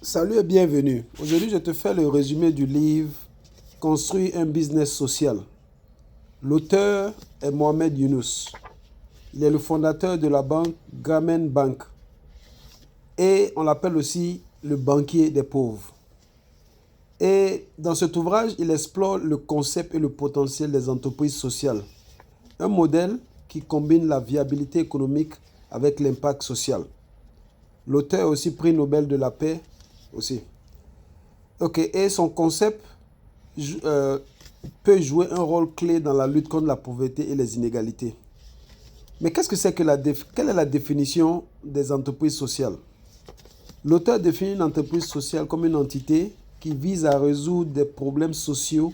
Salut et bienvenue. Aujourd'hui, je te fais le résumé du livre Construire un business social. L'auteur est Mohamed Younous. Il est le fondateur de la banque Grameen Bank et on l'appelle aussi le banquier des pauvres. Et dans cet ouvrage, il explore le concept et le potentiel des entreprises sociales. Un modèle qui combine la viabilité économique avec l'impact social. L'auteur a aussi prix Nobel de la paix aussi. Ok, et son concept peut jouer un rôle clé dans la lutte contre la pauvreté et les inégalités. Mais qu'est-ce que c'est que quelle est la définition des entreprises sociales? L'auteur définit une entreprise sociale comme une entité qui vise à résoudre des problèmes sociaux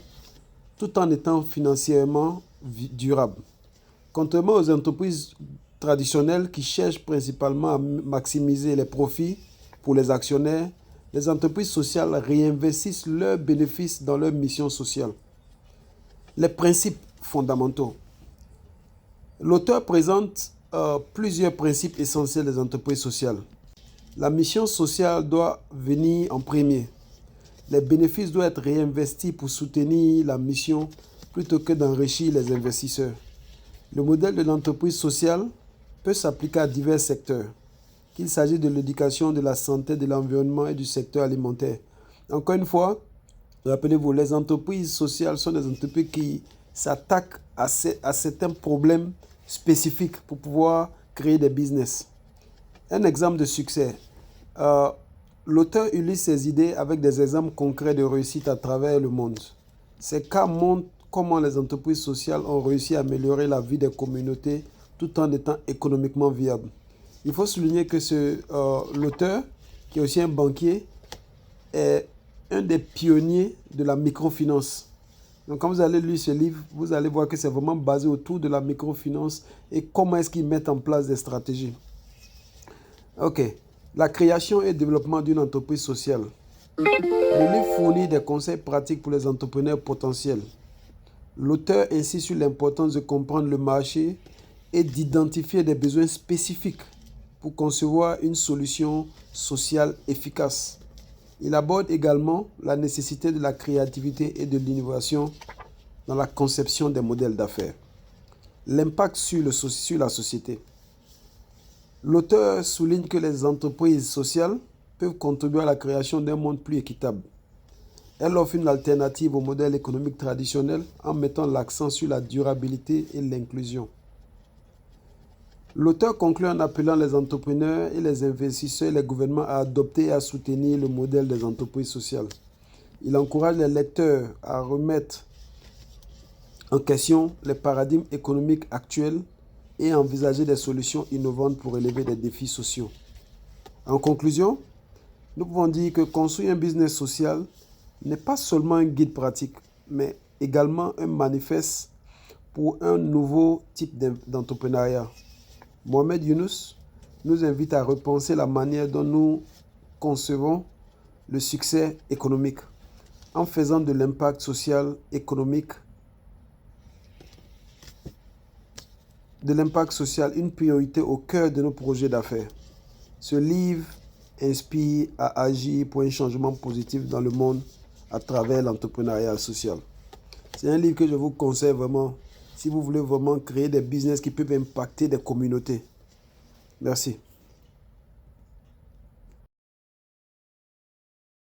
tout en étant financièrement durable. Contrairement aux entreprises traditionnelles qui cherchent principalement à maximiser les profits pour les actionnaires, les entreprises sociales réinvestissent leurs bénéfices dans leur mission sociale. Les principes fondamentaux. L'auteur présente plusieurs principes essentiels des entreprises sociales. La mission sociale doit venir en premier. Les bénéfices doivent être réinvestis pour soutenir la mission plutôt que d'enrichir les investisseurs. Le modèle de l'entreprise sociale peut s'appliquer à divers secteurs, qu'il s'agisse de l'éducation, de la santé, de l'environnement et du secteur alimentaire. Encore une fois, rappelez-vous, les entreprises sociales sont des entreprises qui s'attaquent à certains problèmes spécifiques pour pouvoir créer des business. Un exemple de succès. L'auteur illustre ses idées avec des exemples concrets de réussite à travers le monde. Ces cas montrent comment les entreprises sociales ont réussi à améliorer la vie des communautés tout en étant économiquement viables. Il faut souligner que l'auteur, qui est aussi un banquier, est un des pionniers de la microfinance. Donc quand vous allez lire ce livre, vous allez voir que c'est vraiment basé autour de la microfinance et comment est-ce qu'ils mettent en place des stratégies. Ok, la création et le développement d'une entreprise sociale. Le livre fournit des conseils pratiques pour les entrepreneurs potentiels. L'auteur insiste sur l'importance de comprendre le marché et d'identifier des besoins spécifiques pour concevoir une solution sociale efficace. Il aborde également la nécessité de la créativité et de l'innovation dans la conception des modèles d'affaires. L'impact sur la société. L'auteur souligne que les entreprises sociales peuvent contribuer à la création d'un monde plus équitable. Elle offre une alternative au modèle économique traditionnel en mettant l'accent sur la durabilité et l'inclusion. L'auteur conclut en appelant les entrepreneurs et les investisseurs et les gouvernements à adopter et à soutenir le modèle des entreprises sociales. Il encourage les lecteurs à remettre en question les paradigmes économiques actuels et à envisager des solutions innovantes pour relever des défis sociaux. En conclusion, nous pouvons dire que construire un business social n'est pas seulement un guide pratique, mais également un manifeste pour un nouveau type d'entrepreneuriat. Mohamed Younous nous invite à repenser la manière dont nous concevons le succès économique en faisant de l'impact social économique, une priorité au cœur de nos projets d'affaires. Ce livre inspire à agir pour un changement positif dans le monde à travers l'entrepreneuriat social. C'est un livre que je vous conseille vraiment si vous voulez vraiment créer des business qui peuvent impacter des communautés. Merci.